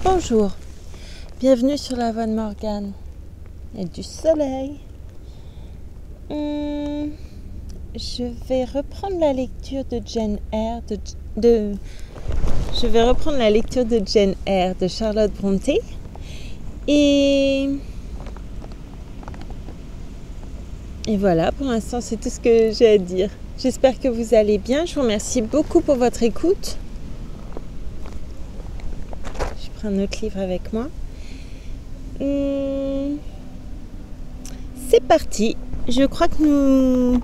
Bonjour, bienvenue sur la voie de Morgane. Il y a du soleil. Je vais reprendre la lecture de Jane Eyre de Charlotte Brontë. Et voilà, pour l'instant, c'est tout ce que j'ai à dire. J'espère que vous allez bien. Je vous remercie beaucoup pour votre écoute. Je prends un autre livre avec moi. C'est parti. Je crois que nous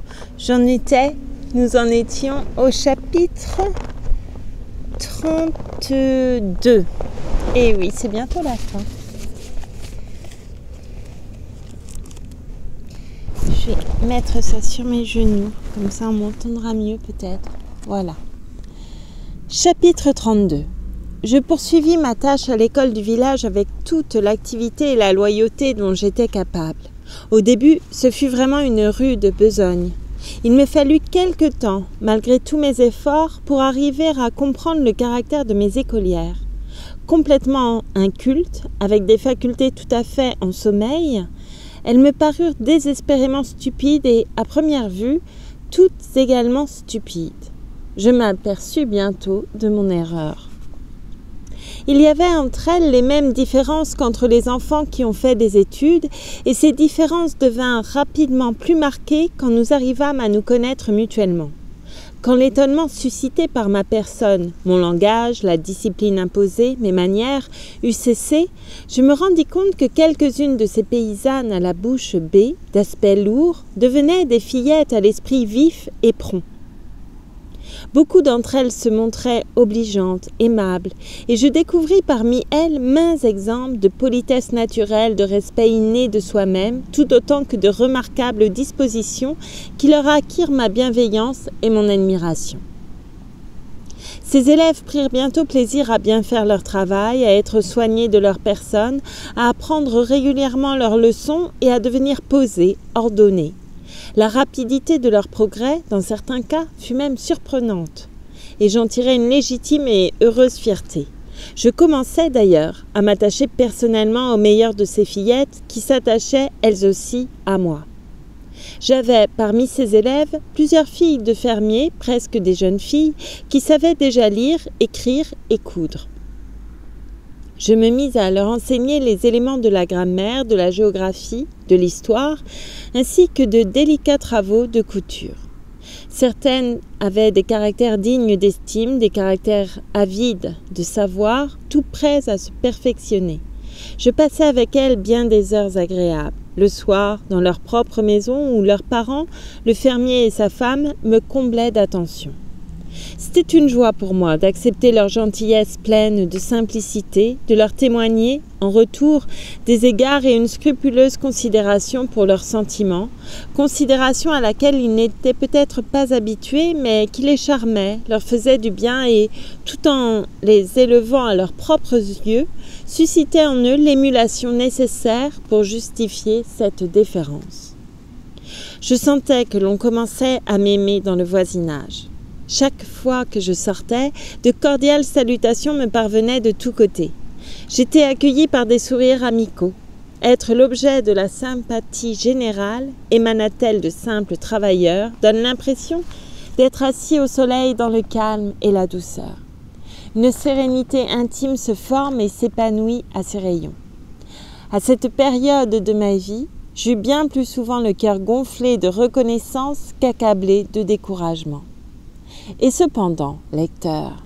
en étions au chapitre 32. Et oui, c'est bientôt la fin. Je vais mettre ça sur mes genoux, comme ça on m'entendra mieux peut-être. Voilà. Chapitre 32. Je poursuivis ma tâche à l'école du village avec toute l'activité et la loyauté dont j'étais capable. Au début, ce fut vraiment une rude besogne. Il me fallut quelque temps, malgré tous mes efforts, pour arriver à comprendre le caractère de mes écolières. Complètement incultes, avec des facultés tout à fait en sommeil, elles me parurent désespérément stupides et, à première vue, toutes également stupides. Je m'aperçus bientôt de mon erreur. Il y avait entre elles les mêmes différences qu'entre les enfants qui ont fait des études, et ces différences devinrent rapidement plus marquées quand nous arrivâmes à nous connaître mutuellement. Quand l'étonnement suscité par ma personne, mon langage, la discipline imposée, mes manières, eut cessé, je me rendis compte que quelques-unes de ces paysannes à la bouche bée, d'aspect lourd, devenaient des fillettes à l'esprit vif et prompt. Beaucoup d'entre elles se montraient obligeantes, aimables, et je découvris parmi elles maints exemples de politesse naturelle, de respect inné de soi-même, tout autant que de remarquables dispositions qui leur acquirent ma bienveillance et mon admiration. Ces élèves prirent bientôt plaisir à bien faire leur travail, à être soignés de leur personne, à apprendre régulièrement leurs leçons et à devenir posés, ordonnés. La rapidité de leur progrès, dans certains cas, fut même surprenante, et j'en tirai une légitime et heureuse fierté. Je commençais d'ailleurs à m'attacher personnellement aux meilleures de ces fillettes qui s'attachaient elles aussi à moi. J'avais parmi ces élèves plusieurs filles de fermiers, presque des jeunes filles, qui savaient déjà lire, écrire et coudre. Je me mis à leur enseigner les éléments de la grammaire, de la géographie, de l'histoire, ainsi que de délicats travaux de couture. Certaines avaient des caractères dignes d'estime, des caractères avides de savoir, tout prêts à se perfectionner. Je passais avec elles bien des heures agréables. Le soir, dans leur propre maison où leurs parents, le fermier et sa femme, me comblaient d'attention. C'était une joie pour moi d'accepter leur gentillesse pleine de simplicité, de leur témoigner, en retour, des égards et une scrupuleuse considération pour leurs sentiments, considération à laquelle ils n'étaient peut-être pas habitués, mais qui les charmait, leur faisait du bien et, tout en les élevant à leurs propres yeux, suscitait en eux l'émulation nécessaire pour justifier cette déférence. Je sentais que l'on commençait à m'aimer dans le voisinage. Chaque fois que je sortais, de cordiales salutations me parvenaient de tous côtés. J'étais accueillie par des sourires amicaux. Être l'objet de la sympathie générale, émana-t-elle de simples travailleurs, donne l'impression d'être assis au soleil dans le calme et la douceur. Une sérénité intime se forme et s'épanouit à ses rayons. À cette période de ma vie, j'eus bien plus souvent le cœur gonflé de reconnaissance qu'accablé de découragement. Et cependant, lecteur,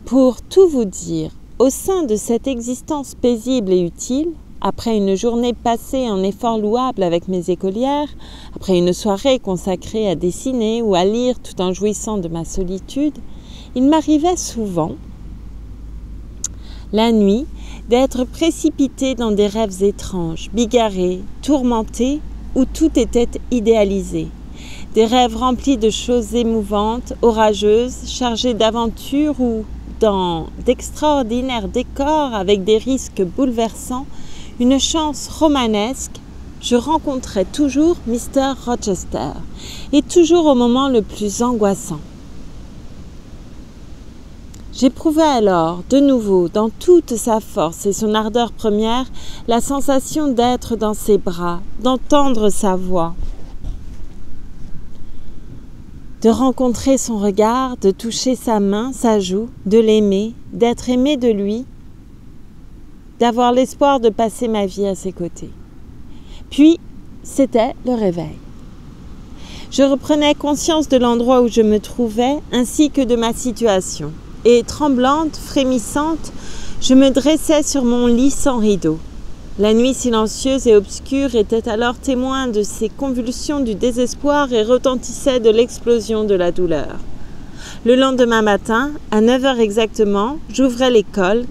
pour tout vous dire, au sein de cette existence paisible et utile, après une journée passée en efforts louables avec mes écolières, après une soirée consacrée à dessiner ou à lire tout en jouissant de ma solitude, il m'arrivait souvent, la nuit, d'être précipitée dans des rêves étranges, bigarrés, tourmentés, où tout était idéalisé. Des rêves remplis de choses émouvantes, orageuses, chargés d'aventures ou, dans d'extraordinaires décors avec des risques bouleversants, une chance romanesque, je rencontrais toujours Mr. Rochester, et toujours au moment le plus angoissant. J'éprouvais alors, de nouveau, dans toute sa force et son ardeur première, la sensation d'être dans ses bras, d'entendre sa voix, de rencontrer son regard, de toucher sa main, sa joue, de l'aimer, d'être aimé de lui, d'avoir l'espoir de passer ma vie à ses côtés. Puis, c'était le réveil. Je reprenais conscience de l'endroit où je me trouvais, ainsi que de ma situation. Et tremblante, frémissante, je me dressais sur mon lit sans rideau. La nuit silencieuse et obscure était alors témoin de ces convulsions du désespoir et retentissait de l'explosion de la douleur. Le lendemain matin, à 9h exactement, j'ouvrais l'école,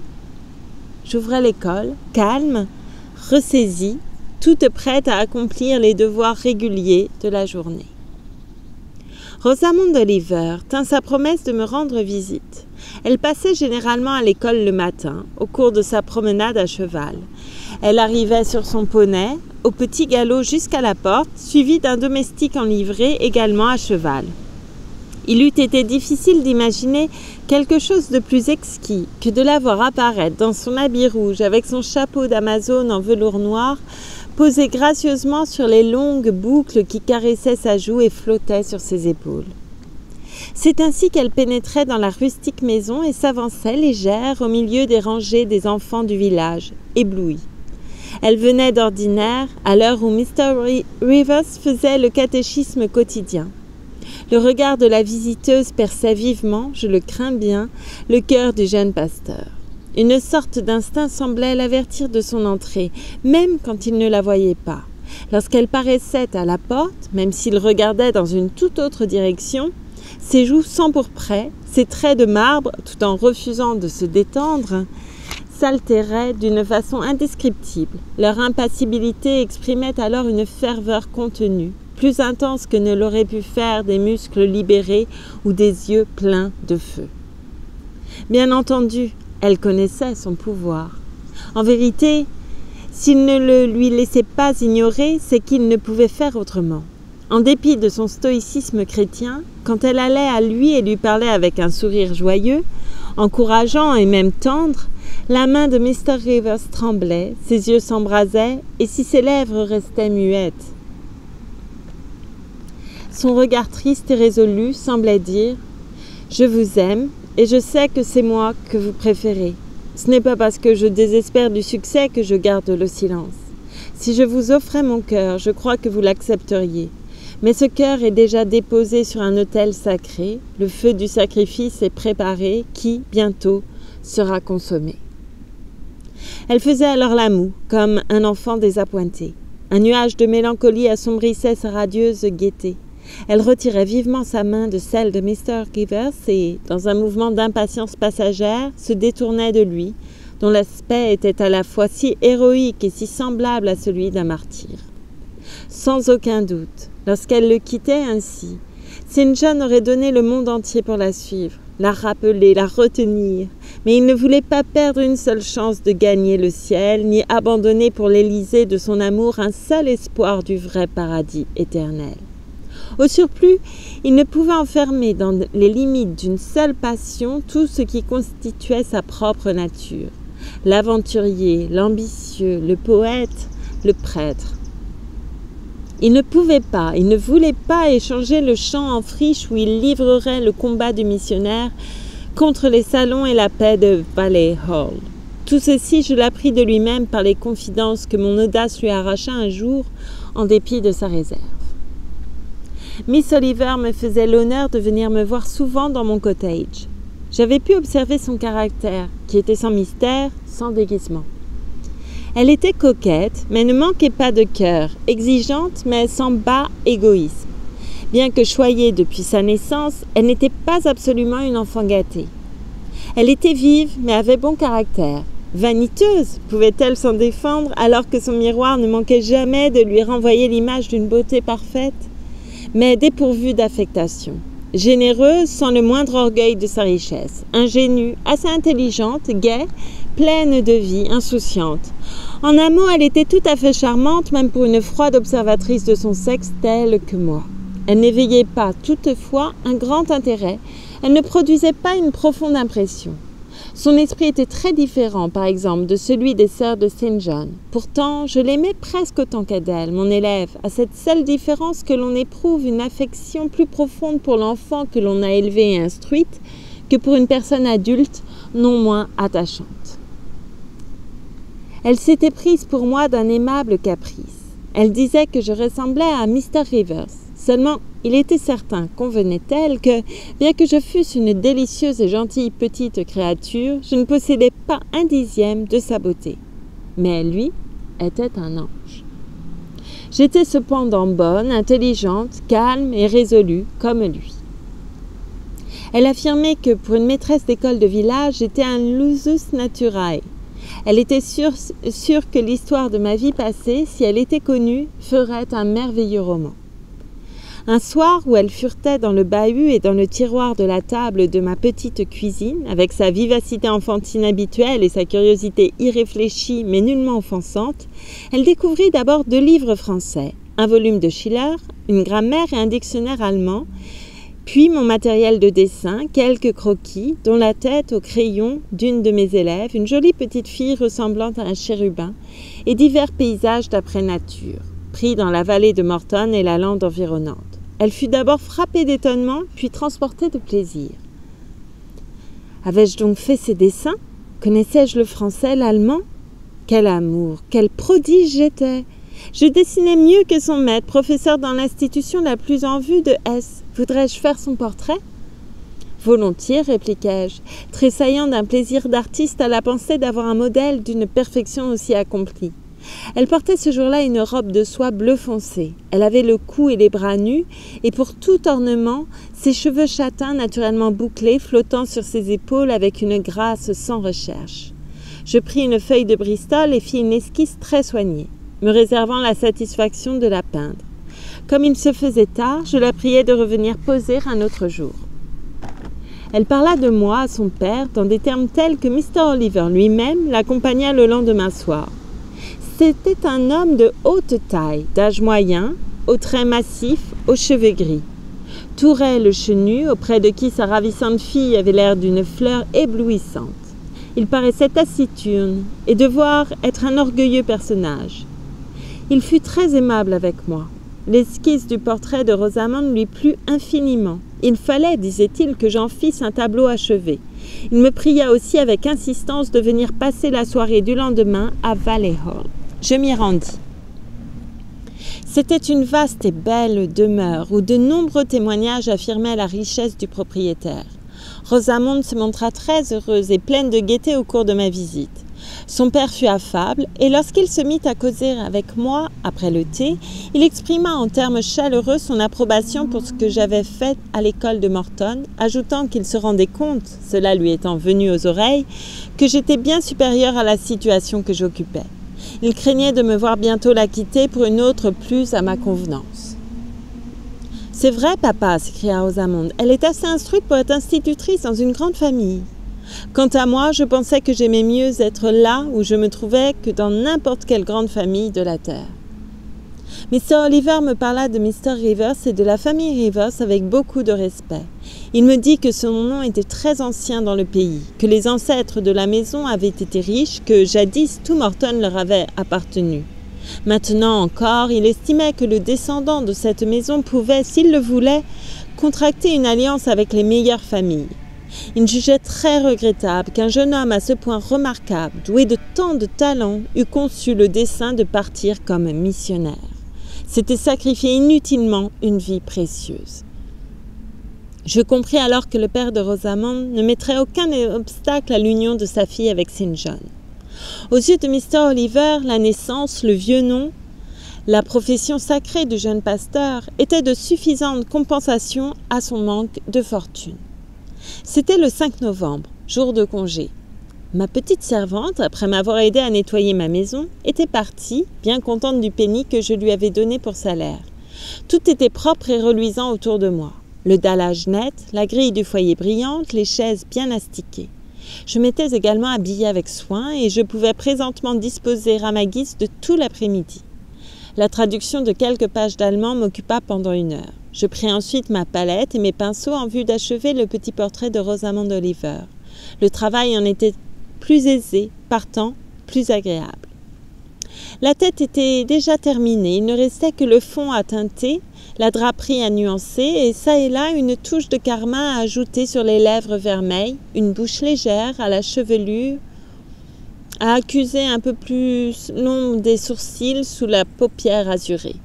calme, ressaisie, toute prête à accomplir les devoirs réguliers de la journée. Rosamond Oliver tint sa promesse de me rendre visite. Elle passait généralement à l'école le matin, au cours de sa promenade à cheval. Elle arrivait sur son poney, au petit galop jusqu'à la porte, suivie d'un domestique en livrée également à cheval. Il eût été difficile d'imaginer quelque chose de plus exquis que de la voir apparaître dans son habit rouge avec son chapeau d'Amazone en velours noir, posé gracieusement sur les longues boucles qui caressaient sa joue et flottaient sur ses épaules. C'est ainsi qu'elle pénétrait dans la rustique maison et s'avançait légère au milieu des rangées des enfants du village, éblouis. Elle venait d'ordinaire à l'heure où Mr. Rivers faisait le catéchisme quotidien. Le regard de la visiteuse perçait vivement, je le crains bien, le cœur du jeune pasteur. Une sorte d'instinct semblait l'avertir de son entrée, même quand il ne la voyait pas. Lorsqu'elle paraissait à la porte, même s'il regardait dans une toute autre direction, ses joues s'empourpraient, ses traits de marbre, tout en refusant de se détendre, s'altéraient d'une façon indescriptible. Leur impassibilité exprimait alors une ferveur contenue, plus intense que ne l'auraient pu faire des muscles libérés ou des yeux pleins de feu. Bien entendu, elle connaissait son pouvoir. En vérité, s'il ne le lui laissait pas ignorer, c'est qu'il ne pouvait faire autrement. En dépit de son stoïcisme chrétien, quand elle allait à lui et lui parlait avec un sourire joyeux, encourageant et même tendre, la main de Mr. Rivers tremblait, ses yeux s'embrasaient, et si ses lèvres restaient muettes. Son regard triste et résolu semblait dire « Je vous aime, et je sais que c'est moi que vous préférez. Ce n'est pas parce que je désespère du succès que je garde le silence. Si je vous offrais mon cœur, je crois que vous l'accepteriez. Mais ce cœur est déjà déposé sur un autel sacré, le feu du sacrifice est préparé, qui, bientôt, sera consommé. » Elle faisait alors la moue, comme un enfant désappointé. Un nuage de mélancolie assombrissait sa radieuse gaieté. Elle retirait vivement sa main de celle de Mr. Rivers et, dans un mouvement d'impatience passagère, se détournait de lui, dont l'aspect était à la fois si héroïque et si semblable à celui d'un martyr. Sans aucun doute, lorsqu'elle le quittait ainsi, St. John aurait donné le monde entier pour la suivre, la rappeler, la retenir, mais il ne voulait pas perdre une seule chance de gagner le ciel, ni abandonner pour l'Élysée de son amour un seul espoir du vrai paradis éternel. Au surplus, il ne pouvait enfermer dans les limites d'une seule passion tout ce qui constituait sa propre nature. L'aventurier, l'ambitieux, le poète, le prêtre. Il ne pouvait pas, il ne voulait pas échanger le champ en friche où il livrerait le combat du missionnaire contre les salons et la paix de Valley Hall. Tout ceci, je l'appris de lui-même par les confidences que mon audace lui arracha un jour en dépit de sa réserve. Miss Oliver me faisait l'honneur de venir me voir souvent dans mon cottage. J'avais pu observer son caractère, qui était sans mystère, sans déguisement. Elle était coquette, mais ne manquait pas de cœur, exigeante, mais sans bas égoïsme. Bien que choyée depuis sa naissance, elle n'était pas absolument une enfant gâtée. Elle était vive, mais avait bon caractère. Vaniteuse, pouvait-elle s'en défendre alors que son miroir ne manquait jamais de lui renvoyer l'image d'une beauté parfaite, mais dépourvue d'affectation. Généreuse, sans le moindre orgueil de sa richesse. Ingénue, assez intelligente, gaie, pleine de vie, insouciante. En un mot, elle était tout à fait charmante, même pour une froide observatrice de son sexe telle que moi. Elle n'éveillait pas, toutefois, un grand intérêt, Elle ne produisait pas une profonde impression. Son esprit était très différent, par exemple, de celui des sœurs de Saint John. Pourtant, je l'aimais presque autant qu'Adèle, mon élève, à cette seule différence que l'on éprouve une affection plus profonde pour l'enfant que l'on a élevé et instruite que pour une personne adulte non moins attachante. Elle s'était prise pour moi d'un aimable caprice. Elle disait que je ressemblais à Mr. Rivers. Seulement, il était certain, convenait-elle, que, bien que je fusse une délicieuse et gentille petite créature, je ne possédais pas un dixième de sa beauté. Mais lui était un ange. J'étais cependant bonne, intelligente, calme et résolue, comme lui. Elle affirmait que, pour une maîtresse d'école de village, j'étais un lusus naturae. Elle était sûre que l'histoire de ma vie passée, si elle était connue, ferait un merveilleux roman. Un soir où elle furetait dans le bahut et dans le tiroir de la table de ma petite cuisine, avec sa vivacité enfantine habituelle et sa curiosité irréfléchie mais nullement offensante, elle découvrit d'abord 2 livres français, un volume de Schiller, une grammaire et un dictionnaire allemand, puis mon matériel de dessin, quelques croquis, dont la tête au crayon d'une de mes élèves, une jolie petite fille ressemblant à un chérubin, et divers paysages d'après nature, pris dans la vallée de Morton et la lande environnante. Elle fut d'abord frappée d'étonnement, puis transportée de plaisir. Avais-je donc fait ces dessins? Connaissais-je le français, l'allemand? Quel amour, quel prodige j'étais! Je dessinais mieux que son maître, professeur dans l'institution la plus en vue de S. Voudrais-je faire son portrait? Volontiers, répliquai-je, tressaillant d'un plaisir d'artiste à la pensée d'avoir un modèle d'une perfection aussi accomplie. Elle portait ce jour-là une robe de soie bleu foncé. Elle avait le cou et les bras nus, et pour tout ornement, ses cheveux châtains naturellement bouclés flottant sur ses épaules avec une grâce sans recherche. Je pris une feuille de Bristol et fis une esquisse très soignée, me réservant la satisfaction de la peindre. Comme il se faisait tard, je la priai de revenir poser un autre jour. Elle parla de moi à son père dans des termes tels que Mr. Oliver lui-même l'accompagna le lendemain soir. C'était un homme de haute taille, d'âge moyen, aux traits massifs, aux cheveux gris. Touret le chenu, auprès de qui sa ravissante fille avait l'air d'une fleur éblouissante. Il paraissait taciturne et devoir être un orgueilleux personnage. Il fut très aimable avec moi. L'esquisse du portrait de Rosamond lui plut infiniment. Il fallait, disait-il, que j'en fisse un tableau achevé. Il me pria aussi avec insistance de venir passer la soirée du lendemain à Valley Hall. Je m'y rendis. C'était une vaste et belle demeure où de nombreux témoignages affirmaient la richesse du propriétaire. Rosamond se montra très heureuse et pleine de gaieté au cours de ma visite. Son père fut affable, et lorsqu'il se mit à causer avec moi, après le thé, il exprima en termes chaleureux son approbation pour ce que j'avais fait à l'école de Morton, ajoutant qu'il se rendait compte, cela lui étant venu aux oreilles, que j'étais bien supérieure à la situation que j'occupais. Il craignait de me voir bientôt la quitter pour une autre plus à ma convenance. « C'est vrai, papa, s'écria Rosamond, elle est assez instruite pour être institutrice dans une grande famille. » Quant à moi, je pensais que j'aimais mieux être là où je me trouvais que dans n'importe quelle grande famille de la terre. Mr. Oliver me parla de Mr. Rivers et de la famille Rivers avec beaucoup de respect. Il me dit que son nom était très ancien dans le pays, que les ancêtres de la maison avaient été riches, que jadis tout Morton leur avait appartenu. Maintenant encore, il estimait que le descendant de cette maison pouvait, s'il le voulait, contracter une alliance avec les meilleures familles. Il jugeait très regrettable qu'un jeune homme à ce point remarquable, doué de tant de talent, eût conçu le dessein de partir comme missionnaire. C'était sacrifier inutilement une vie précieuse. Je compris alors que le père de Rosamond ne mettrait aucun obstacle à l'union de sa fille avec Saint John. Aux yeux de Mr. Oliver, la naissance, le vieux nom, la profession sacrée du jeune pasteur étaient de suffisantes compensations à son manque de fortune. C'était le 5 novembre, jour de congé. Ma petite servante, après m'avoir aidé à nettoyer ma maison, était partie, bien contente du penny que je lui avais donné pour salaire. Tout était propre et reluisant autour de moi. Le dallage net, la grille du foyer brillante, les chaises bien astiquées. Je m'étais également habillée avec soin et je pouvais présentement disposer à ma guise de tout l'après-midi. La traduction de quelques pages d'allemand m'occupa pendant 1 heure. Je pris ensuite ma palette et mes pinceaux en vue d'achever le petit portrait de Rosamond Oliver. Le travail en était plus aisé, partant plus agréable. La tête était déjà terminée, il ne restait que le fond à teinter, la draperie à nuancer et ça et là une touche de carmin à ajouter sur les lèvres vermeilles, une bouche légère à la chevelure, à accuser un peu plus long des sourcils sous la paupière azurée.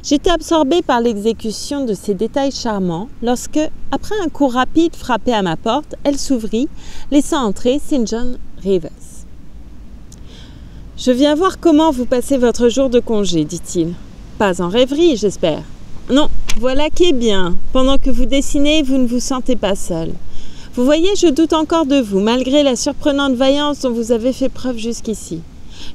J'étais absorbée par l'exécution de ces détails charmants lorsque, après un coup rapide frappé à ma porte, elle s'ouvrit, laissant entrer St. John Rivers. « Je viens voir comment vous passez votre jour de congé, dit-il. Pas en rêverie, j'espère. Non, voilà qui est bien. Pendant que vous dessinez, vous ne vous sentez pas seul. Vous voyez, je doute encore de vous, malgré la surprenante vaillance dont vous avez fait preuve jusqu'ici.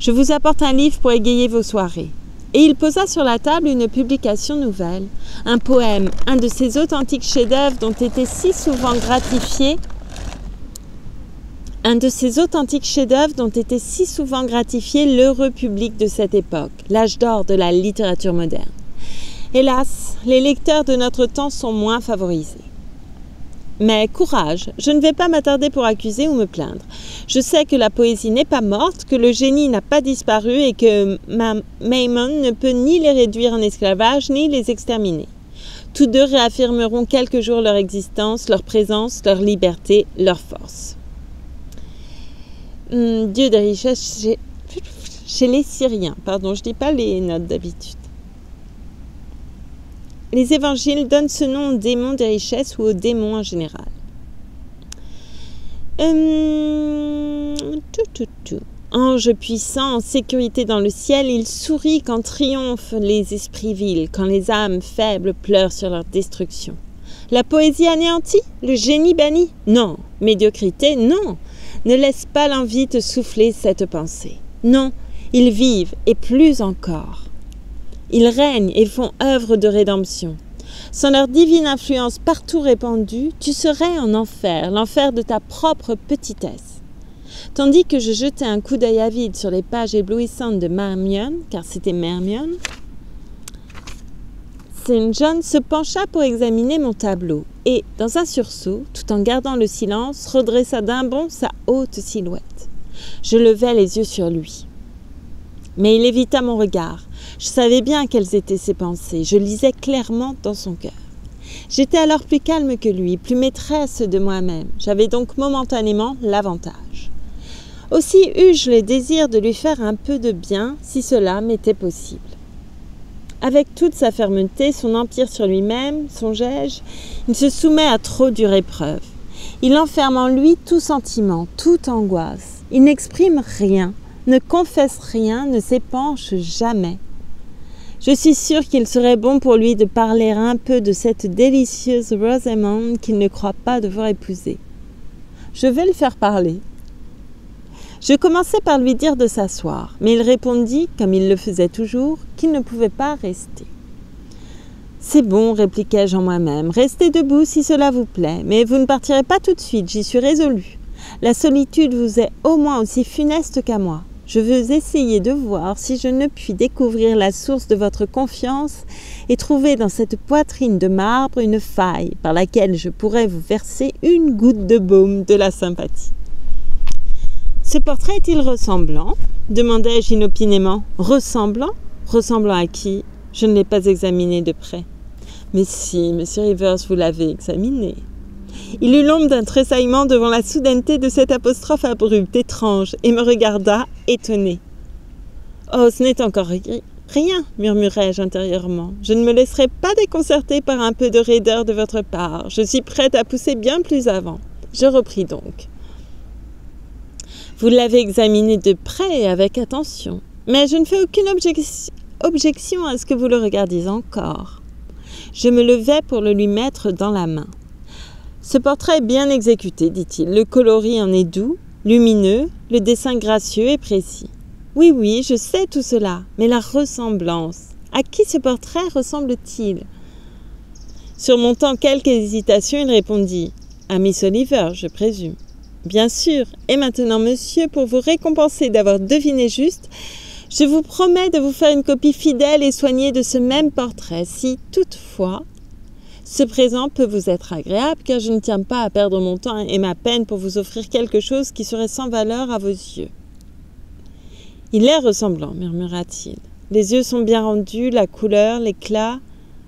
Je vous apporte un livre pour égayer vos soirées. » Et il posa sur la table une publication nouvelle, un poème, un de ces authentiques chefs-d'œuvre dont était si souvent gratifié l'heureux public de cette époque, l'âge d'or de la littérature moderne. Hélas, les lecteurs de notre temps sont moins favorisés. Mais courage, je ne vais pas m'attarder pour accuser ou me plaindre. Je sais que la poésie n'est pas morte, que le génie n'a pas disparu et que Maimon ne peut ni les réduire en esclavage ni les exterminer. Tous deux réaffirmeront quelque jour leur existence, leur présence, leur liberté, leur force. Dieu des richesses chez les Syriens. Pardon, je ne dis pas les notes d'habitude. Les évangiles donnent ce nom au démon des richesses ou au démon en général. Ange puissant, en sécurité dans le ciel, il sourit quand triomphent les esprits vils, quand les âmes faibles pleurent sur leur destruction. La poésie anéantie? Le génie banni? Non. Médiocrité? Non. Ne laisse pas l'envie te souffler cette pensée. Non, ils vivent, et plus encore. Ils règnent et font œuvre de rédemption. Sans leur divine influence partout répandue, tu serais en enfer, l'enfer de ta propre petitesse. Tandis que je jetais un coup d'œil avide sur les pages éblouissantes de Marmion, car c'était Marmion, St. John se pencha pour examiner mon tableau et, dans un sursaut, tout en gardant le silence, redressa d'un bond sa haute silhouette. Je levai les yeux sur lui. Mais il évita mon regard. Je savais bien quelles étaient ses pensées. Je lisais clairement dans son cœur. J'étais alors plus calme que lui, plus maîtresse de moi-même. J'avais donc momentanément l'avantage. Aussi eus-je le désir de lui faire un peu de bien, si cela m'était possible. Avec toute sa fermeté, son empire sur lui-même, songeai-je, il se soumet à trop dure épreuve. Il enferme en lui tout sentiment, toute angoisse. Il n'exprime rien, ne confesse rien, ne s'épanche jamais. Je suis sûre qu'il serait bon pour lui de parler un peu de cette délicieuse Rosamond qu'il ne croit pas devoir épouser. Je vais le faire parler. Je commençai par lui dire de s'asseoir, mais il répondit, comme il le faisait toujours, qu'il ne pouvait pas rester. « C'est bon, répliquai-je en moi-même, restez debout si cela vous plaît, mais vous ne partirez pas tout de suite, j'y suis résolue. La solitude vous est au moins aussi funeste qu'à moi. Je veux essayer de voir si je ne puis découvrir la source de votre confiance et trouver dans cette poitrine de marbre une faille par laquelle je pourrais vous verser une goutte de baume de la sympathie. » « Ce portrait est-il ressemblant ?» demandai-je inopinément. « Ressemblant ? Ressemblant à qui ? Je ne l'ai pas examiné de près. »« Mais si, M. Rivers, vous l'avez examiné. » Il eut l'ombre d'un tressaillement devant la soudaineté de cette apostrophe abrupte, étrange, et me regarda, étonné. « Oh, ce n'est encore rien, murmurai-je intérieurement. Je ne me laisserai pas déconcerter par un peu de raideur de votre part. Je suis prête à pousser bien plus avant. » Je repris donc. Vous l'avez examiné de près et avec attention, mais je ne fais aucune objection à ce que vous le regardiez encore. Je me levai pour le lui mettre dans la main. Ce portrait est bien exécuté, dit-il. Le coloris en est doux, lumineux, le dessin gracieux et précis. Oui, oui, je sais tout cela, mais la ressemblance. À qui ce portrait ressemble-t-il? Surmontant quelque hésitation, il répondit « À Miss Oliver, je présume. » Bien sûr, et maintenant, monsieur, pour vous récompenser d'avoir deviné juste, je vous promets de vous faire une copie fidèle et soignée de ce même portrait, si toutefois, Ce présent peut vous être agréable car je ne tiens pas à perdre mon temps et ma peine pour vous offrir quelque chose qui serait sans valeur à vos yeux. » « Il est ressemblant, murmura-t-il. Les yeux sont bien rendus, la couleur, l'éclat,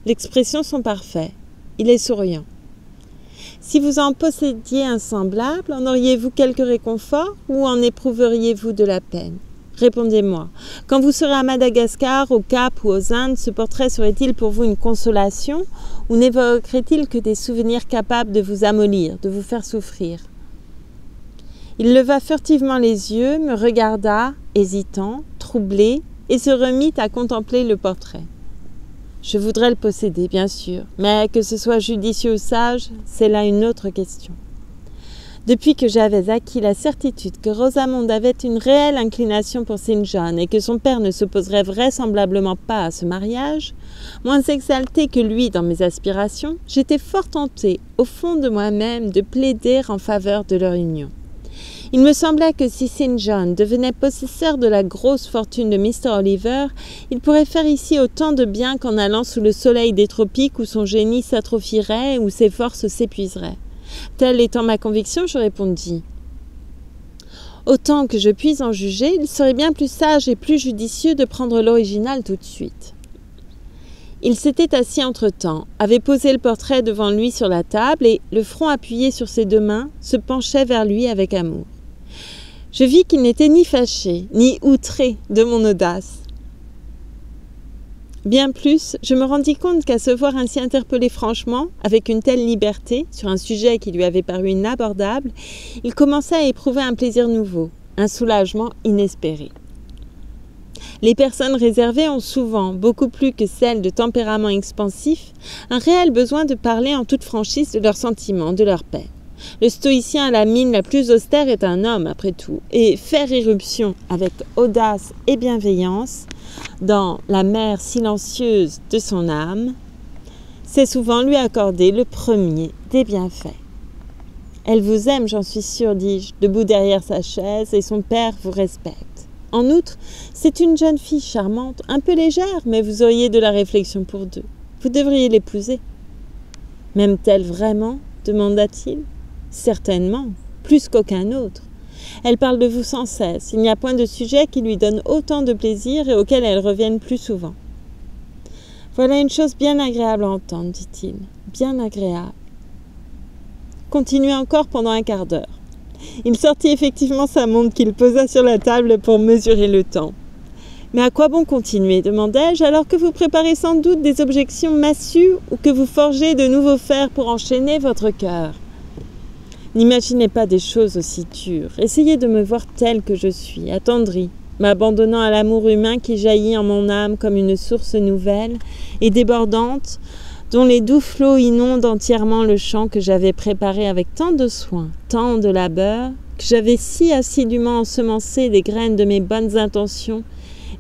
l'expression sont parfaits. Il est souriant. Si vous en possédiez un semblable, en auriez-vous quelque réconfort ou en éprouveriez-vous de la peine? Répondez-moi. Quand vous serez à Madagascar, au Cap ou aux Indes, ce portrait serait-il pour vous une consolation ou n'évoquerait-il que des souvenirs capables de vous amollir, de vous faire souffrir? Il leva furtivement les yeux, me regarda, hésitant, troublé, et se remit à contempler le portrait. Je voudrais le posséder, bien sûr, mais que ce soit judicieux ou sage, c'est là une autre question. Depuis que j'avais acquis la certitude que Rosamonde avait une réelle inclination pour St. John et que son père ne s'opposerait vraisemblablement pas à ce mariage, moins exalté que lui dans mes aspirations, j'étais fort tentée, au fond de moi-même, de plaider en faveur de leur union. Il me semblait que si St. John devenait possesseur de la grosse fortune de Mr. Oliver, il pourrait faire ici autant de bien qu'en allant sous le soleil des tropiques où son génie s'atrophierait et où ses forces s'épuiseraient. Telle étant ma conviction, je répondis. Autant que je puis en juger, il serait bien plus sage et plus judicieux de prendre l'original tout de suite. Il s'était assis entre-temps, avait posé le portrait devant lui sur la table et, le front appuyé sur ses deux mains, se penchait vers lui avec amour. Je vis qu'il n'était ni fâché, ni outré de mon audace. Bien plus, je me rendis compte qu'à se voir ainsi interpellé franchement, avec une telle liberté, sur un sujet qui lui avait paru inabordable, il commençait à éprouver un plaisir nouveau, un soulagement inespéré. Les personnes réservées ont souvent, beaucoup plus que celles de tempérament expansif, un réel besoin de parler en toute franchise de leurs sentiments, de leur peine. Le stoïcien à la mine la plus austère est un homme, après tout, et faire irruption avec audace et bienveillance dans la mer silencieuse de son âme, c'est souvent lui accorder le premier des bienfaits. « Elle vous aime, j'en suis sûre, dis-je, debout derrière sa chaise, et son père vous respecte. En outre, c'est une jeune fille charmante, un peu légère, mais vous auriez de la réflexion pour deux. Vous devriez l'épouser. »« M'aime-t-elle vraiment ?» demanda-t-il. « Certainement, plus qu'aucun autre. Elle parle de vous sans cesse. Il n'y a point de sujet qui lui donne autant de plaisir et auquel elle revienne plus souvent. »« Voilà une chose bien agréable à entendre, dit-il. Bien agréable. » Continuez encore pendant un quart d'heure. Il sortit effectivement sa montre qu'il posa sur la table pour mesurer le temps. « Mais à quoi bon continuer, demandai-je, alors que vous préparez sans doute des objections massues ou que vous forgez de nouveaux fers pour enchaîner votre cœur. N'imaginez pas des choses aussi dures. Essayez de me voir telle que je suis, attendrie, m'abandonnant à l'amour humain qui jaillit en mon âme comme une source nouvelle et débordante, dont les doux flots inondent entièrement le champ que j'avais préparé avec tant de soin, tant de labeur, que j'avais si assidûment ensemencé des graines de mes bonnes intentions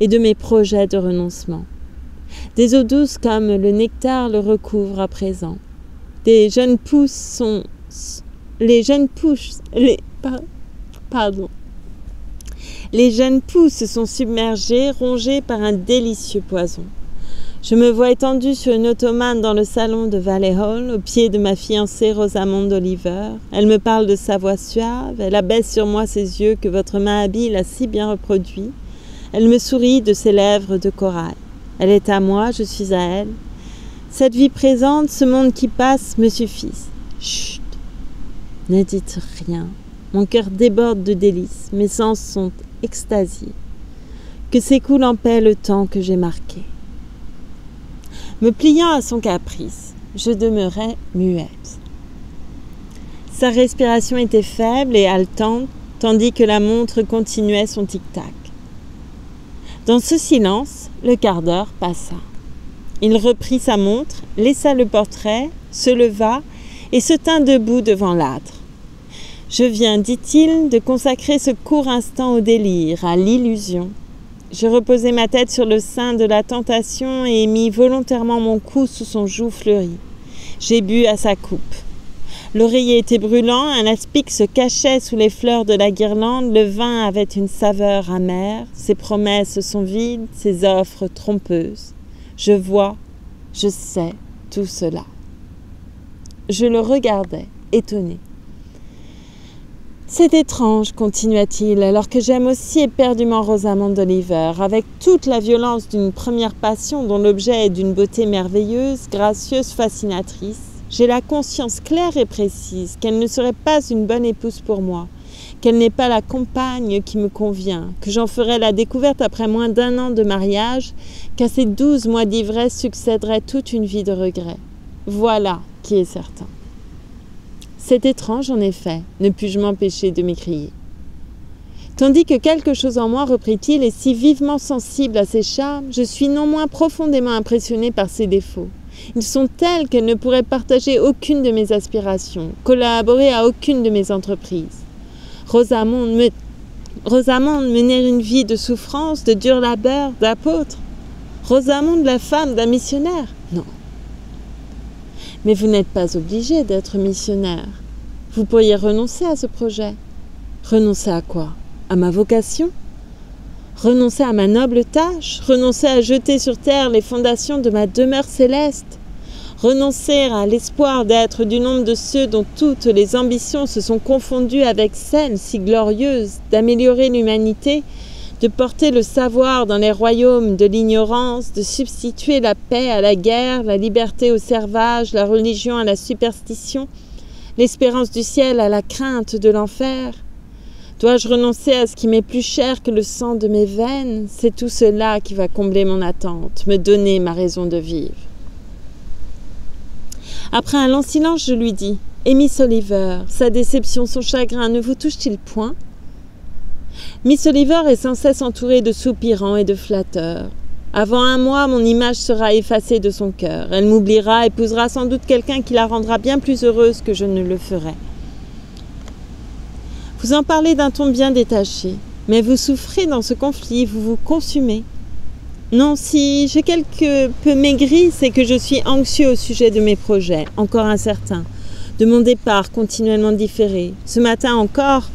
et de mes projets de renoncement. Des eaux douces comme le nectar le recouvrent à présent. Les jeunes pousses sont submergées, rongées par un délicieux poison. Je me vois étendue sur une ottomane dans le salon de Valley Hall, au pied de ma fiancée Rosamonde Oliver. Elle me parle de sa voix suave, elle abaisse sur moi ses yeux que votre main habile a si bien reproduits. Elle me sourit de ses lèvres de corail. Elle est à moi, je suis à elle. Cette vie présente, ce monde qui passe, me suffisent. Chut, ne dites rien. Mon cœur déborde de délices, mes sens sont extasiés. Que s'écoule en paix le temps que j'ai marqué. Me pliant à son caprice, je demeurais muette. Sa respiration était faible et haletante, tandis que la montre continuait son tic-tac. Dans ce silence, le quart d'heure passa. Il reprit sa montre, laissa le portrait, se leva et se tint debout devant l'âtre. « Je viens, dit-il, de consacrer ce court instant au délire, à l'illusion. » Je reposai ma tête sur le sein de la tentation et mis volontairement mon cou sous son joug fleuri. J'ai bu à sa coupe. L'oreiller était brûlant, un aspic se cachait sous les fleurs de la guirlande, le vin avait une saveur amère, ses promesses sont vides, ses offres trompeuses. Je vois, je sais tout cela. Je le regardais, étonné. C'est étrange, continua-t-il, alors que j'aime aussi éperdument Rosamond d'Oliver, avec toute la violence d'une première passion dont l'objet est d'une beauté merveilleuse, gracieuse, fascinatrice. J'ai la conscience claire et précise qu'elle ne serait pas une bonne épouse pour moi, qu'elle n'est pas la compagne qui me convient, que j'en ferai la découverte après moins d'1 an de mariage, qu'à ces 12 mois d'ivresse succéderait toute une vie de regrets. Voilà qui est certain. C'est étrange, en effet, ne pus-je m'empêcher de m'écrier. Tandis que quelque chose en moi, reprit-il, est si vivement sensible à ses charmes, je suis non moins profondément impressionné par ses défauts. Ils sont tels qu'elle ne pourrait partager aucune de mes aspirations, collaborer à aucune de mes entreprises. Rosamond menait une vie de souffrance, de dur labeur, d'apôtre. Rosamond, la femme d'un missionnaire. Non. Mais vous n'êtes pas obligé d'être missionnaire. Vous pourriez renoncer à ce projet. Renoncer à quoi? À ma vocation? Renoncer à ma noble tâche? Renoncer à jeter sur terre les fondations de ma demeure céleste? Renoncer à l'espoir d'être du nombre de ceux dont toutes les ambitions se sont confondues avec celles si glorieuses d'améliorer l'humanité, de porter le savoir dans les royaumes de l'ignorance, de substituer la paix à la guerre, la liberté au servage, la religion à la superstition, l'espérance du ciel à la crainte de l'enfer? Dois-je renoncer à ce qui m'est plus cher que le sang de mes veines? C'est tout cela qui va combler mon attente, me donner ma raison de vivre. Après un long silence, je lui dis « Et Miss Oliver, sa déception, son chagrin, ne vous touche-t-il point ?» Miss Oliver est sans cesse entourée de soupirants et de flatteurs. Avant 1 mois, mon image sera effacée de son cœur. Elle m'oubliera, épousera sans doute quelqu'un qui la rendra bien plus heureuse que je ne le ferai. Vous en parlez d'un ton bien détaché, mais vous souffrez dans ce conflit, vous vous consumez. Non, si j'ai quelque peu maigri, c'est que je suis anxieux au sujet de mes projets, encore incertains, de mon départ continuellement différé. Ce matin encore,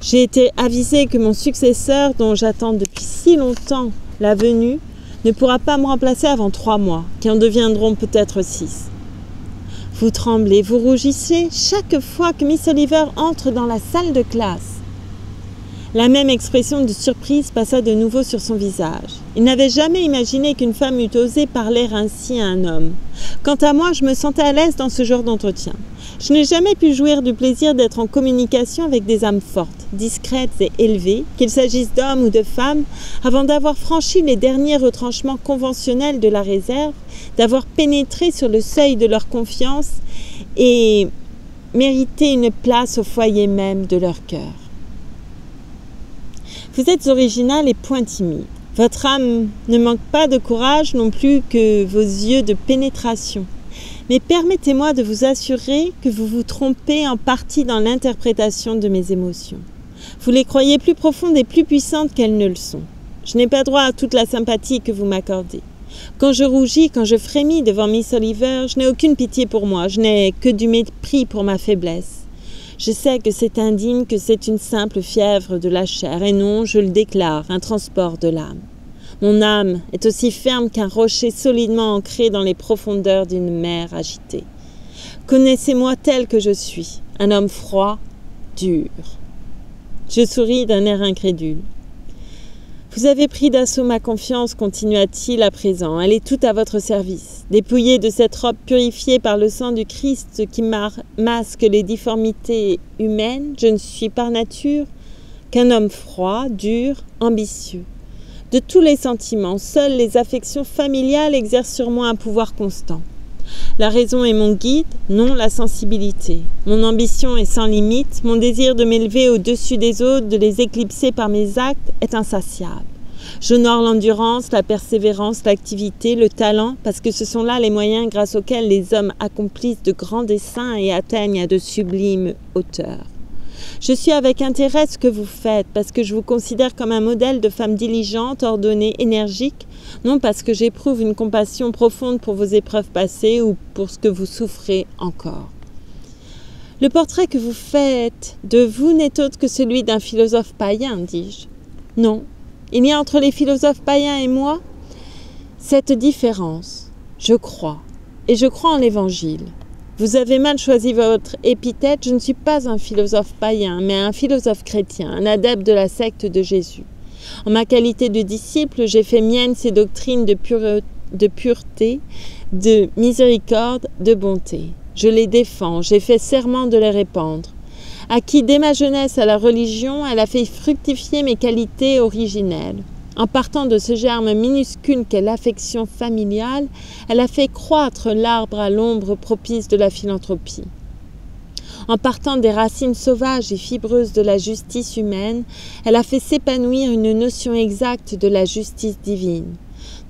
j'ai été avisée que mon successeur, dont j'attends depuis si longtemps la venue, ne pourra pas me remplacer avant 3 mois, qui en deviendront peut-être 6. Vous tremblez, vous rougissez chaque fois que Miss Oliver entre dans la salle de classe. La même expression de surprise passa de nouveau sur son visage. Il n'avait jamais imaginé qu'une femme eût osé parler ainsi à un homme. Quant à moi, je me sentais à l'aise dans ce genre d'entretien. Je n'ai jamais pu jouir du plaisir d'être en communication avec des âmes fortes, discrètes et élevées, qu'il s'agisse d'hommes ou de femmes, avant d'avoir franchi les derniers retranchements conventionnels de la réserve, d'avoir pénétré sur le seuil de leur confiance et mérité une place au foyer même de leur cœur. Vous êtes original et point timide. Votre âme ne manque pas de courage non plus que vos yeux de pénétration. Mais permettez-moi de vous assurer que vous vous trompez en partie dans l'interprétation de mes émotions. Vous les croyez plus profondes et plus puissantes qu'elles ne le sont. Je n'ai pas droit à toute la sympathie que vous m'accordez. Quand je rougis, quand je frémis devant Miss Oliver, je n'ai aucune pitié pour moi, je n'ai que du mépris pour ma faiblesse. Je sais que c'est indigne, que c'est une simple fièvre de la chair, et non, je le déclare, un transport de l'âme. Mon âme est aussi ferme qu'un rocher solidement ancré dans les profondeurs d'une mer agitée. Connaissez-moi tel que je suis, un homme froid, dur. Je souris d'un air incrédule. Vous avez pris d'assaut ma confiance, continua-t-il à présent. Elle est toute à votre service. Dépouillée de cette robe purifiée par le sang du Christ qui masque les difformités humaines, je ne suis par nature qu'un homme froid, dur, ambitieux. De tous les sentiments, seules les affections familiales exercent sur moi un pouvoir constant. La raison est mon guide, non la sensibilité. Mon ambition est sans limite, mon désir de m'élever au-dessus des autres, de les éclipser par mes actes, est insatiable. J'honore l'endurance, la persévérance, l'activité, le talent, parce que ce sont là les moyens grâce auxquels les hommes accomplissent de grands desseins et atteignent à de sublimes hauteurs. Je suis avec intérêt ce que vous faites, parce que je vous considère comme un modèle de femme diligente, ordonnée, énergique, non parce que j'éprouve une compassion profonde pour vos épreuves passées ou pour ce que vous souffrez encore. Le portrait que vous faites de vous n'est autre que celui d'un philosophe païen, dis-je. Non, il y a entre les philosophes païens et moi cette différence. Je crois, et je crois en l'Évangile. Vous avez mal choisi votre épithète, je ne suis pas un philosophe païen, mais un philosophe chrétien, un adepte de la secte de Jésus. En ma qualité de disciple, j'ai fait mienne ces doctrines de pureté, de miséricorde, de bonté. Je les défends, j'ai fait serment de les répandre. Acquis dès ma jeunesse à la religion, elle a fait fructifier mes qualités originelles. En partant de ce germe minuscule qu'est l'affection familiale, elle a fait croître l'arbre à l'ombre propice de la philanthropie. En partant des racines sauvages et fibreuses de la justice humaine, elle a fait s'épanouir une notion exacte de la justice divine.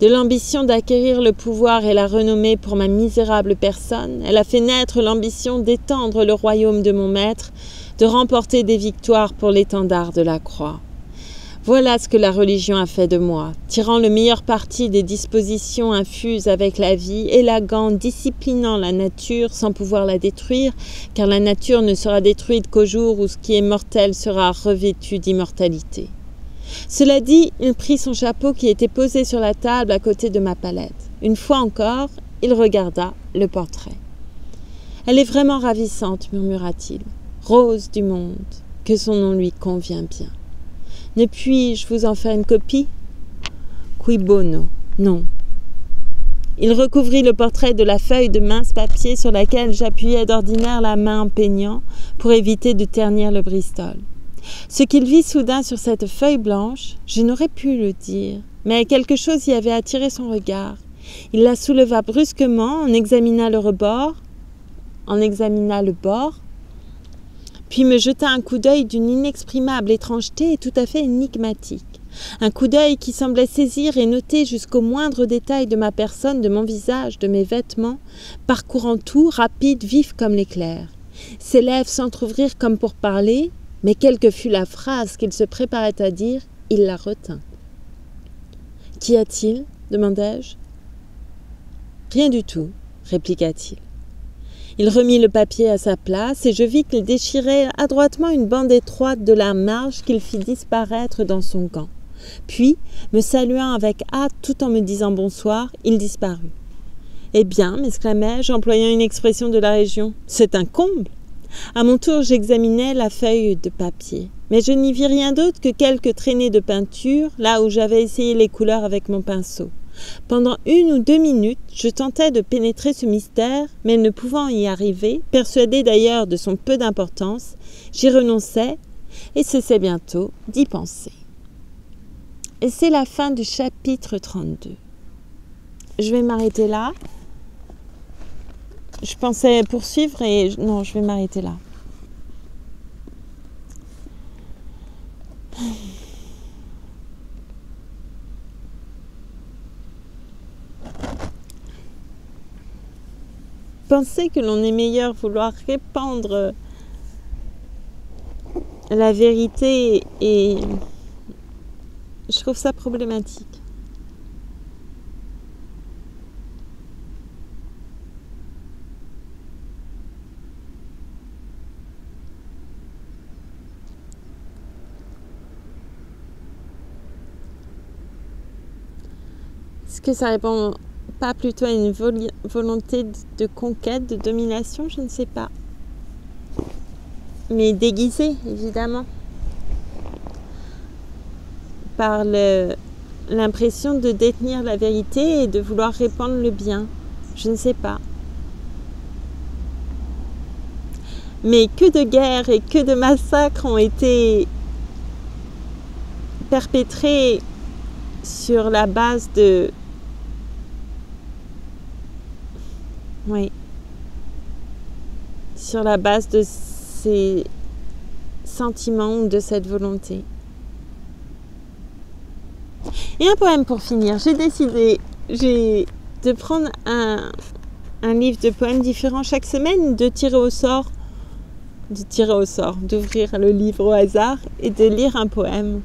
De l'ambition d'acquérir le pouvoir et la renommée pour ma misérable personne, elle a fait naître l'ambition d'étendre le royaume de mon maître, de remporter des victoires pour l'étendard de la croix. Voilà ce que la religion a fait de moi, tirant le meilleur parti des dispositions infuses avec la vie, élagant, disciplinant la nature sans pouvoir la détruire, car la nature ne sera détruite qu'au jour où ce qui est mortel sera revêtu d'immortalité. Cela dit, il prit son chapeau qui était posé sur la table à côté de ma palette. Une fois encore, il regarda le portrait. « Elle est vraiment ravissante, murmura-t-il. Rose du monde, que son nom lui convient bien. Ne puis-je vous en faire une copie ? Cui bono, non. » Il recouvrit le portrait de la feuille de mince papier sur laquelle j'appuyais d'ordinaire la main en peignant pour éviter de ternir le Bristol. Ce qu'il vit soudain sur cette feuille blanche, je n'aurais pu le dire, mais quelque chose y avait attiré son regard. Il la souleva brusquement, en examina le bord, puis me jeta un coup d'œil d'une inexprimable étrangeté et tout à fait énigmatique. Un coup d'œil qui semblait saisir et noter jusqu'au moindre détail de ma personne, de mon visage, de mes vêtements, parcourant tout, rapide, vif comme l'éclair. Ses lèvres s'entr'ouvrirent comme pour parler, mais quelle que fût la phrase qu'il se préparait à dire, il la retint. « Qu'y a-t-il » demandai-je. « Rien du tout » répliqua-t-il. Il remit le papier à sa place et je vis qu'il déchirait adroitement une bande étroite de la marge qu'il fit disparaître dans son gant. Puis, me saluant avec hâte tout en me disant bonsoir, il disparut. « Eh bien, m'exclamai-je, employant une expression de la région, c'est un comble !» À mon tour, j'examinais la feuille de papier, mais je n'y vis rien d'autre que quelques traînées de peinture, là où j'avais essayé les couleurs avec mon pinceau. Pendant 1 ou 2 minutes, je tentais de pénétrer ce mystère, mais ne pouvant y arriver, persuadé d'ailleurs de son peu d'importance, j'y renonçai et cessai bientôt d'y penser. Et c'est la fin du chapitre 32. Je vais m'arrêter là. Je pensais poursuivre et non, je vais m'arrêter là. Penser que l'on est meilleur vouloir répandre la vérité et je trouve ça problématique. Est-ce que ça répond pas plutôt à une volonté de conquête, de domination? Je ne sais pas. Mais déguisée, évidemment. Par l'impression de détenir la vérité et de vouloir répandre le bien. Je ne sais pas. Mais que de guerres et que de massacres ont été perpétrés sur la base de... Oui. Sur la base de ces sentiments ou de cette volonté. Et un poème pour finir. J'ai décidé de prendre un livre de poèmes différents chaque semaine, d'ouvrir le livre au hasard et de lire un poème.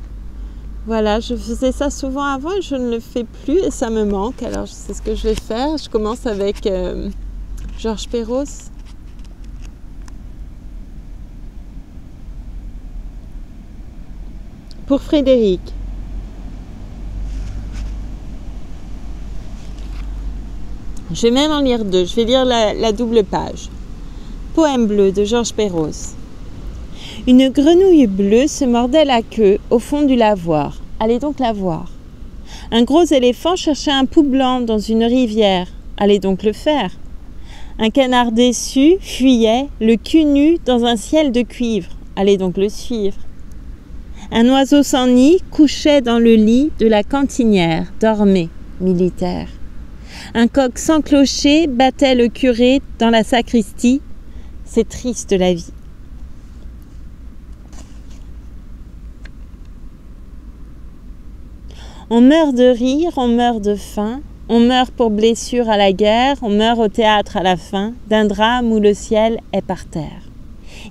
Voilà, je faisais ça souvent avant et je ne le fais plus et ça me manque. Alors c'est ce que je vais faire. Je commence avec Georges Perros. Pour Frédéric. Je vais même en lire 2. Je vais lire la double page. Poème bleu de Georges Perros. Une grenouille bleue se mordait la queue au fond du lavoir. Allez donc la voir. Un gros éléphant cherchait un pou blanc dans une rivière. Allez donc le faire. Un canard déçu fuyait, le cul nu, dans un ciel de cuivre. Allez donc le suivre. Un oiseau sans nid couchait dans le lit de la cantinière, dormait, militaire. Un coq sans clocher battait le curé dans la sacristie. C'est triste la vie. On meurt de rire, on meurt de faim, on meurt pour blessure à la guerre, on meurt au théâtre à la fin d'un drame où le ciel est par terre.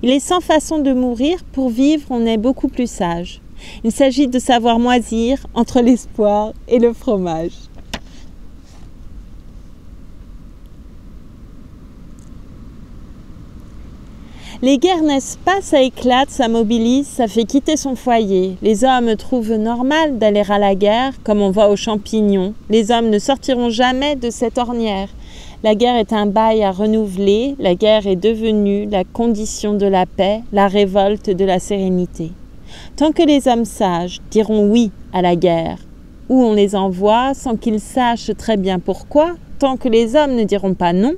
Il est 100 façons de mourir, pour vivre on est beaucoup plus sage. Il s'agit de savoir moisir entre l'espoir et le fromage. Les guerres, n'est-ce pas, ça éclate, ça mobilise, ça fait quitter son foyer. Les hommes trouvent normal d'aller à la guerre, comme on va aux champignons. Les hommes ne sortiront jamais de cette ornière. La guerre est un bail à renouveler, la guerre est devenue la condition de la paix, la révolte de la sérénité. Tant que les hommes sages diront oui à la guerre, où on les envoie sans qu'ils sachent très bien pourquoi, tant que les hommes ne diront pas non,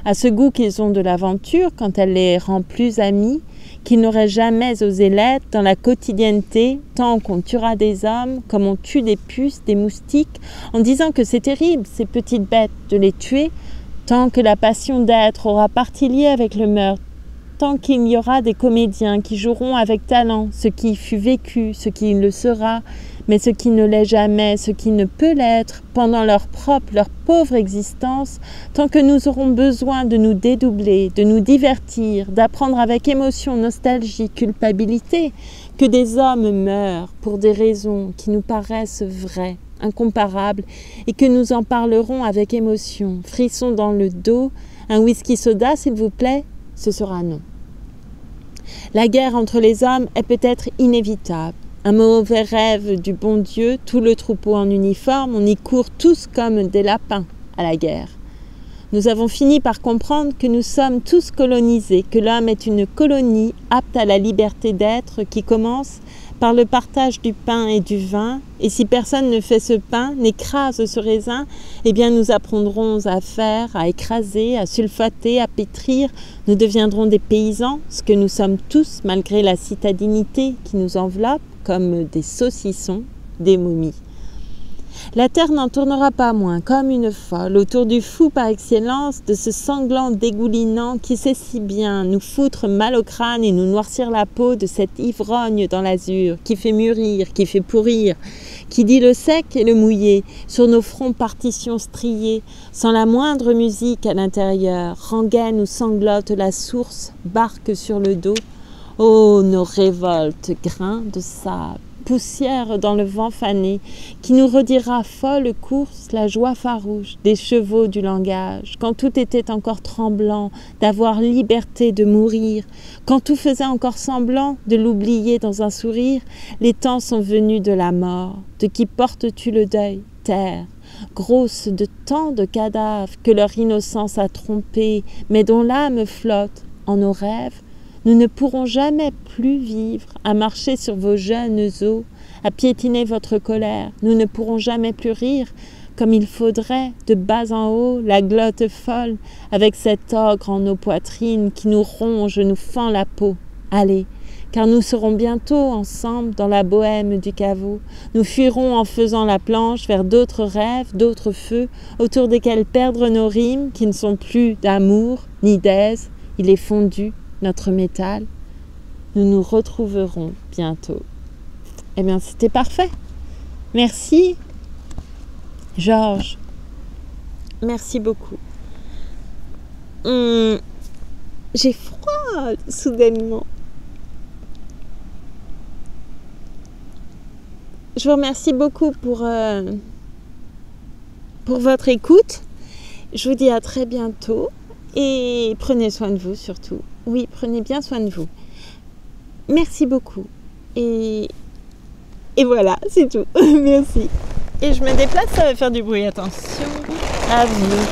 à ce goût qu'ils ont de l'aventure quand elle les rend plus amis, qu'ils n'auraient jamais osé l'être dans la quotidienneté, tant qu'on tuera des hommes comme on tue des puces, des moustiques, en disant que c'est terrible, ces petites bêtes, de les tuer, tant que la passion d'être aura partie liée avec le meurtre, tant qu'il y aura des comédiens qui joueront avec talent ce qui fut vécu, ce qui le sera, mais ce qui ne l'est jamais, ce qui ne peut l'être, pendant leur pauvre existence, tant que nous aurons besoin de nous dédoubler, de nous divertir, d'apprendre avec émotion, nostalgie, culpabilité, que des hommes meurent pour des raisons qui nous paraissent vraies, incomparables, et que nous en parlerons avec émotion, frisson dans le dos, un whisky soda s'il vous plaît, ce sera non. La guerre entre les hommes est peut-être inévitable. Un mauvais rêve du bon Dieu, tout le troupeau en uniforme, on y court tous comme des lapins à la guerre. Nous avons fini par comprendre que nous sommes tous colonisés, que l'homme est une colonie apte à la liberté d'être qui commence par le partage du pain et du vin. Et si personne ne fait ce pain, n'écrase ce raisin, eh bien nous apprendrons à faire, à écraser, à sulfater, à pétrir. Nous deviendrons des paysans, ce que nous sommes tous, malgré la citadinité qui nous enveloppe, comme des saucissons, des momies. La terre n'en tournera pas moins, comme une folle, autour du fou par excellence, de ce sanglant dégoulinant qui sait si bien nous foutre mal au crâne et nous noircir la peau, de cette ivrogne dans l'azur, qui fait mûrir, qui fait pourrir, qui dit le sec et le mouillé, sur nos fronts partitions striées, sans la moindre musique à l'intérieur, rengaine où sanglote la source, barque sur le dos. Oh, nos révoltes, grains de sable, poussière dans le vent fané, qui nous redira folle course la joie farouche des chevaux du langage, quand tout était encore tremblant d'avoir liberté de mourir, quand tout faisait encore semblant de l'oublier dans un sourire, les temps sont venus de la mort. De qui portes-tu le deuil, terre, grosse de tant de cadavres que leur innocence a trompé, mais dont l'âme flotte en nos rêves? Nous ne pourrons jamais plus vivre à marcher sur vos jeunes os, à piétiner votre colère. Nous ne pourrons jamais plus rire comme il faudrait, de bas en haut, la glotte folle, avec cet ogre en nos poitrines qui nous ronge, nous fend la peau. Allez, car nous serons bientôt ensemble dans la bohème du caveau. Nous fuirons en faisant la planche vers d'autres rêves, d'autres feux, autour desquels perdre nos rimes qui ne sont plus d'amour ni d'aise. Il est fondu, notre métal. Nous nous retrouverons bientôt. Eh bien, c'était parfait. Merci, Georges. Merci beaucoup. J'ai froid, soudainement. Je vous remercie beaucoup pour votre écoute. Je vous dis à très bientôt et prenez soin de vous surtout. Oui, prenez bien soin de vous. Merci beaucoup. Et voilà, c'est tout. Merci. Et je me déplace, ça va faire du bruit. Attention à vous.